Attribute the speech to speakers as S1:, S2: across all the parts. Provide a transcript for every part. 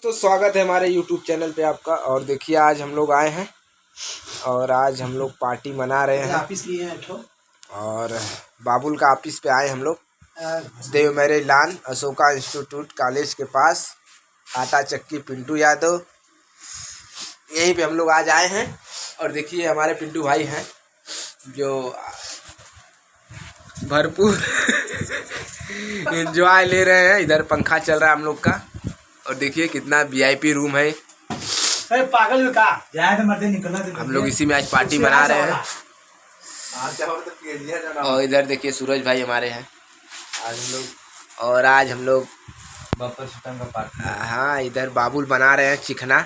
S1: तो स्वागत है हमारे YouTube चैनल पे आपका। और देखिए आज हम लोग आए हैं और आज हम लोग पार्टी मना रहे हैं
S2: ऑफिस लिए हैं
S1: और बाबुल का ऑफिस पे आए हम लोग। देव मेरे लान अशोका इंस्टीट्यूट कॉलेज के पास आटा चक्की पिंटू यादव, यहीं पे हम लोग आज आए हैं। और देखिए हमारे पिंटू भाई हैं जो भरपूर एंजॉय ले रहे हैं। इधर पंखा चल रहा है हम लोग का और देखिए कितना VIP रूम है।
S2: अरे पागल में का जाए तो मर्दे निकलना दे।
S1: हम लोग इसी में आज पार्टी मना रहे हैं। और इधर देखिए सूरज भाई हमारे हैं आज हम लोग। और आज हम लोग हाँ इधर बाबुल बना रहे हैं चिकना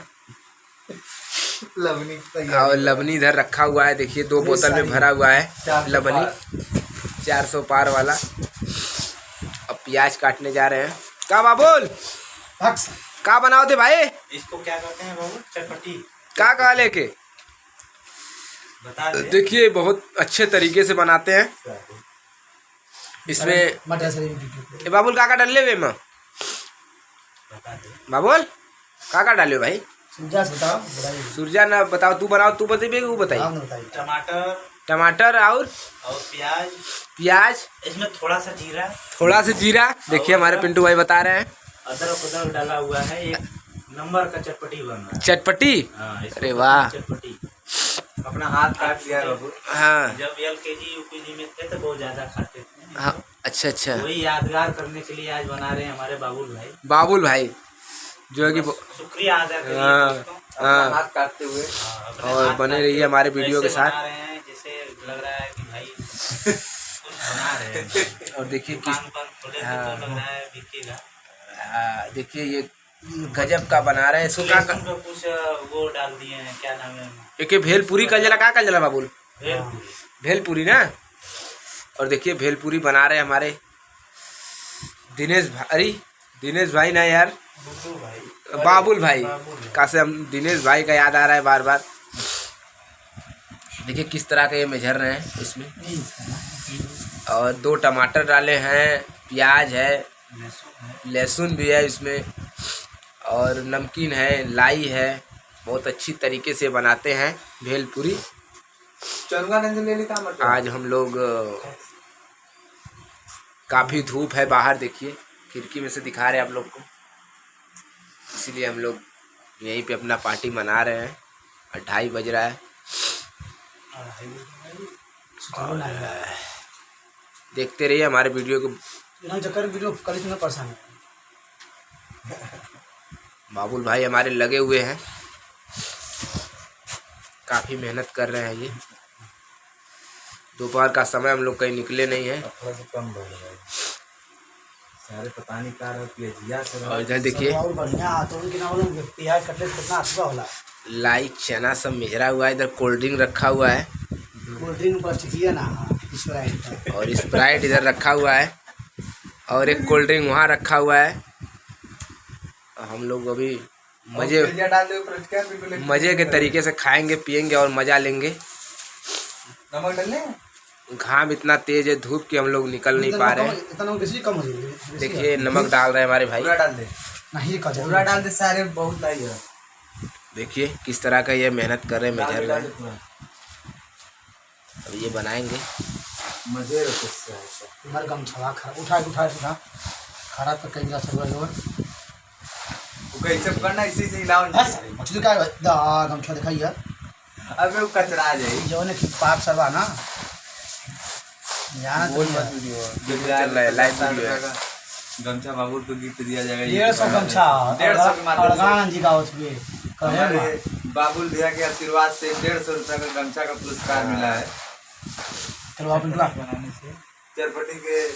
S1: और लबनी इधर रखा हुआ है। देखिए 2 बोतल में भरा हुआ है लबनी 400 पार वाला। अब प्याज काटने जा रहे हैं। का बाबुल का बनाओ थे भाई?
S2: इसको क्या कहते हैं बाबू? चटपटी
S1: का लेके
S2: बता दे।
S1: देखिए बहुत अच्छे तरीके से बनाते हैं। इसमें बाबुल का डाले हुए में बाबुल का डाले भाई? सूरजा ना बताओ, तू बनाओ, तू बताइए वो बताइए। टमाटर और प्याज इसमें थोड़ा सा जीरा। देखिए हमारे पिंटू भाई बता रहे हैं
S2: अदरक डाला हुआ है। एक नंबर का चटपटी बन रहा है।
S1: चटपटी अरे वाह।
S2: चटपटी अपना हाथ काट लिया बाबू।
S1: हाँ
S2: जब LKG UKG में थे तो बहुत ज्यादा खाते थे।
S1: हाँ अच्छा
S2: वही यादगार करने के लिए आज बना रहे हैं हमारे
S1: बाबुल भाई जो है कि
S2: शुक्रिया अदा करिए हाथ काटते हुए।
S1: और बने रहिए हमारे वीडियो के साथ।
S2: जैसे लग रहा है कि भाई कुछ बना रहे हैं। और
S1: देखिए
S2: किस तो लग रहा है बिकेगा।
S1: देखिए ये गजब का बना रहे हैं। इसको का
S2: कुछ वो डाल दिए हैं, क्या नाम है?
S1: एक भेलपुरी का जला बाबुल, भेलपुरी ना। और देखिए भेलपुरी बना रहे हैं हमारे दिनेश भाई ना यार, बाबुल भाई का से हम दिनेश भाई का याद आ रहा है बार बार। देखिए किस तरह का ये मेजर रहे हैं इसमें। और 2 टमाटर डाले हैं, प्याज है, लहसुन भी है इसमें और नमकीन है, लाई है। बहुत अच्छी तरीके से बनाते हैं भेलपुरी। आज हम लोग काफ़ी धूप है बाहर, देखिए खिड़की में से दिखा रहे हैं आप लोग को, इसीलिए हम लोग यहीं पे अपना पार्टी मना रहे हैं। 2:30 बज रहा है। और देखते रहिए हमारे वीडियो को। बाबुल भाई हमारे लगे हुए हैं, काफ़ी मेहनत कर रहे हैं। ये दोपहर का समय, हम लोग कहीं निकले नहीं हैं। और इधर देखिए लाई चना सब मिजरा हुआ है। इधर कोल्ड ड्रिंक रखा हुआ है और स्प्राइट इधर रखा हुआ है और एक कोल्ड ड्रिंक वहाँ रखा हुआ है। हम लोग अभी मज़े के तरीके से खाएंगे पिएंगे और मज़ा लेंगे। घाम इतना तेज है धूप की, हम लोग निकल नहीं पा रहे हैं। देखिए नमक डाल रहे हैं हमारे भाई।
S2: पूरा डाल दे सारे, बहुत लाई है।
S1: देखिए किस तरह का ये मेहनत कर रहे हैं मेजर में। अब ये बनाएंगे
S2: मजे खड़ा तो कहीं जा कैसे करना, इसी से हिलाओ गमछा दिखाइए। अबे वो कचरा जाए जो ने पाप सरवा ना बोल मत
S1: चल रहा है लाइव वीडियो है।
S2: गमछा बाबू को गिफ्ट दिया जाएगा 150 गमछा 150 के माध्यम से बाबुल भैया के आशीर्वाद से 150 रुपये का गमछा का पुरस्कार मिला है। चरपटी के